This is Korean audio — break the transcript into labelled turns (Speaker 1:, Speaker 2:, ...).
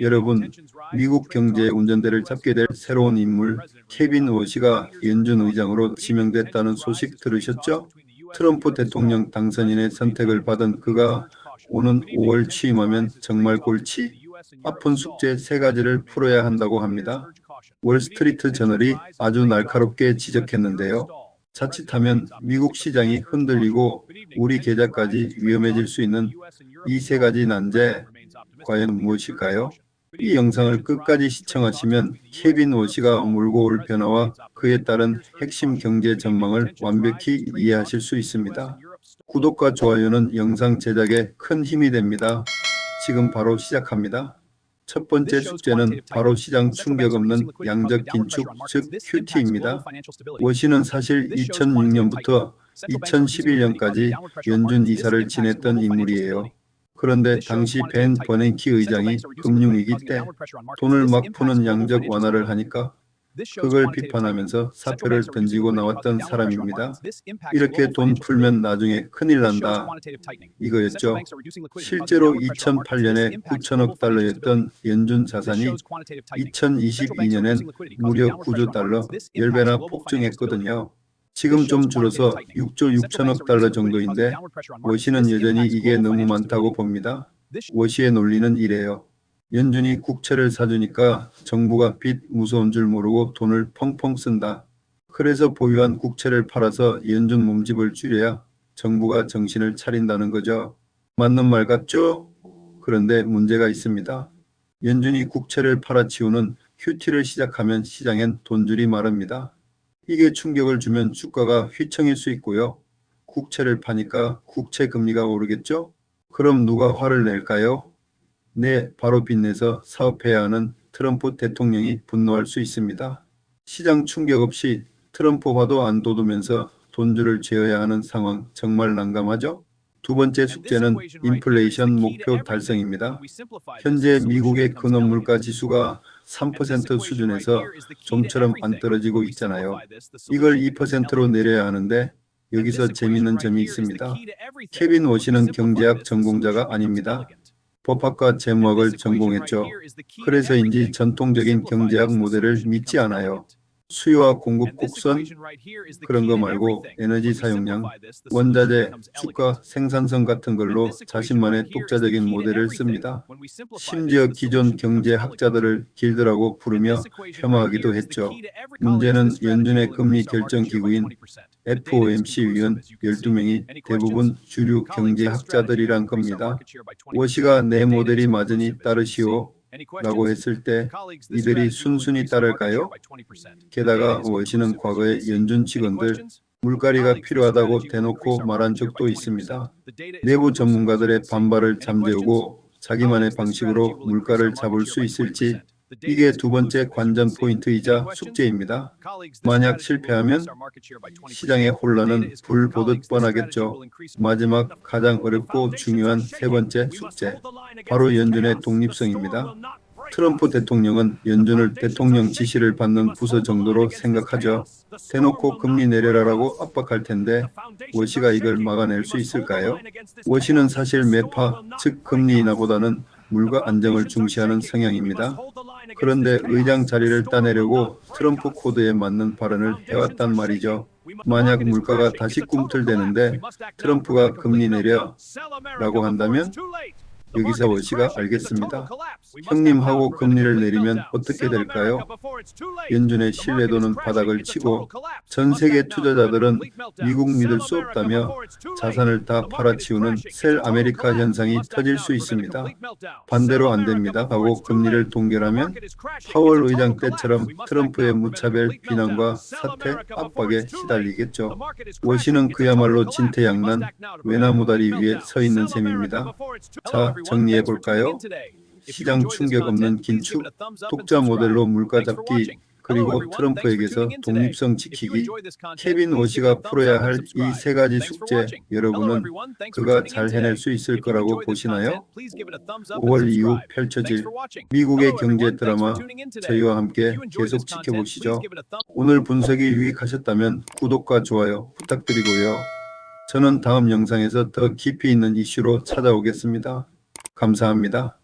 Speaker 1: 여러분, 미국 경제의 운전대를 잡게 될 새로운 인물 케빈 워시가 연준 의장으로 지명됐다는 소식 들으셨죠? 트럼프 대통령 당선인의 선택을 받은 그가 오는 5월 취임하면 정말 꼴찌? 아픈 숙제 3가지를 풀어야 한다고 합니다. 월스트리트 저널이 아주 날카롭게 지적했는데요. 자칫하면 미국 시장이 흔들리고 우리 계좌까지 위험해질 수 있는 이 3가지 난제, 과연 무엇일까요? 이 영상을 끝까지 시청하시면 케빈 워시가 몰고 올 변화와 그에 따른 핵심 경제 전망을 완벽히 이해하실 수 있습니다. 구독과 좋아요는 영상 제작에 큰 힘이 됩니다. 지금 바로 시작합니다. 첫 번째 숙제는 바로 시장 충격 없는 양적 긴축, 즉 QT입니다. 워시는 사실 2006년부터 2011년까지 연준 이사를 지냈던 인물이에요. 그런데 당시 벤 버냉키 의장이 금융위기 때 돈을 막 푸는 양적 완화를 하니까 그걸 비판하면서 사표를 던지고 나왔던 사람입니다. 이렇게 돈 풀면 나중에 큰일 난다, 이거였죠. 실제로 2008년에 9천억 달러였던 연준 자산이 2022년엔 무려 9조 달러, 10배나 폭증했거든요. 지금 좀 줄어서 6조 6천억 달러 정도인데 워시는 여전히 이게 너무 많다고 봅니다. 워시의 논리는 이래요. 연준이 국채를 사주니까 정부가 빚 무서운 줄 모르고 돈을 펑펑 쓴다. 그래서 보유한 국채를 팔아서 연준 몸집을 줄여야 정부가 정신을 차린다는 거죠. 맞는 말 같죠? 그런데 문제가 있습니다. 연준이 국채를 팔아치우는 QT를 시작하면 시장엔 돈줄이 마릅니다. 이게 충격을 주면 주가가 휘청일 수 있고요. 국채를 파니까 국채 금리가 오르겠죠? 그럼 누가 화를 낼까요? 네, 바로 빚내서 사업해야 하는 트럼프 대통령이 분노할 수 있습니다. 시장 충격 없이 트럼프화도 안 돋우면서 돈줄을 쥐어야 하는 상황 정말 난감하죠? 두 번째 숙제는 인플레이션 목표 달성입니다. 현재 미국의 근원물가 지수가 3% 수준에서 좀처럼 안 떨어지고 있잖아요. 이걸 2%로 내려야 하는데 여기서 재미있는 점이 있습니다. 케빈 워시는 경제학 전공자가 아닙니다. 법학과 재무학을 전공했죠. 그래서인지 전통적인 경제학 모델을 믿지 않아요. 수요와 공급 곡선, 그런 거 말고 에너지 사용량, 원자재, 주가, 생산성 같은 걸로 자신만의 독자적인 모델을 씁니다. 심지어 기존 경제학자들을 길드라고 부르며 폄하하기도 했죠. 문제는 연준의 금리 결정 기구인 FOMC 위원 12명이 대부분 주류 경제학자들이란 겁니다. 워시가 내 모델이 맞으니 따르시오 라고 했을 때 이들이 순순히 따를까요? 게다가 워시는 과거에 연준 직원들 물갈이가 필요하다고 대놓고 말한 적도 있습니다. 내부 전문가들의 반발을 잠재우고 자기만의 방식으로 물가를 잡을 수 있을지, 이게 두 번째 관전 포인트이자 숙제입니다. 만약 실패하면 시장의 혼란은 불 보듯 뻔하겠죠. 마지막 가장 어렵고 중요한 세 번째 숙제, 바로 연준의 독립성입니다. 트럼프 대통령은 연준을 대통령 지시를 받는 부서 정도로 생각하죠. 대놓고 금리 내려라라고 압박할 텐데 워시가 이걸 막아낼 수 있을까요? 워시는 사실 매파, 즉 금리 인하보다는 물가 안정을 중시하는 성향입니다. 그런데 의장 자리를 따내려고 트럼프 코드에 맞는 발언을 해왔단 말이죠. 만약 물가가 다시 꿈틀대는데 트럼프가 금리 내려 라고 한다면 여기서 워시가 알겠습니다. 형님하고 금리를 내리면 어떻게 될까요? 연준의 신뢰도는 바닥을 치고 전 세계 투자자들은 미국 믿을 수 없다며 자산을 다 팔아치우는 셀 아메리카 현상이 터질 수 있습니다. 반대로 안 됩니다 하고 금리를 동결하면 파월 의장 때처럼 트럼프의 무차별 비난과 사태 압박에 시달리겠죠. 워시는 그야말로 진퇴양난, 외나무다리 위에 서 있는 셈입니다. 자, 정리해볼까요? 시장 충격 없는 긴축, 독자 모델로 물가 잡기, 그리고 트럼프에게서 독립성 지키기. 케빈 워시가 풀어야 할 이 3가지 숙제, 여러분은 그가 잘 해낼 수 있을 거라고 보시나요? 5월 이후 펼쳐질 미국의 경제 드라마, 저희와 함께 계속 지켜보시죠. 오늘 분석이 유익하셨다면 구독과 좋아요 부탁드리고요. 저는 다음 영상에서 더 깊이 있는 이슈로 찾아오겠습니다. 감사합니다.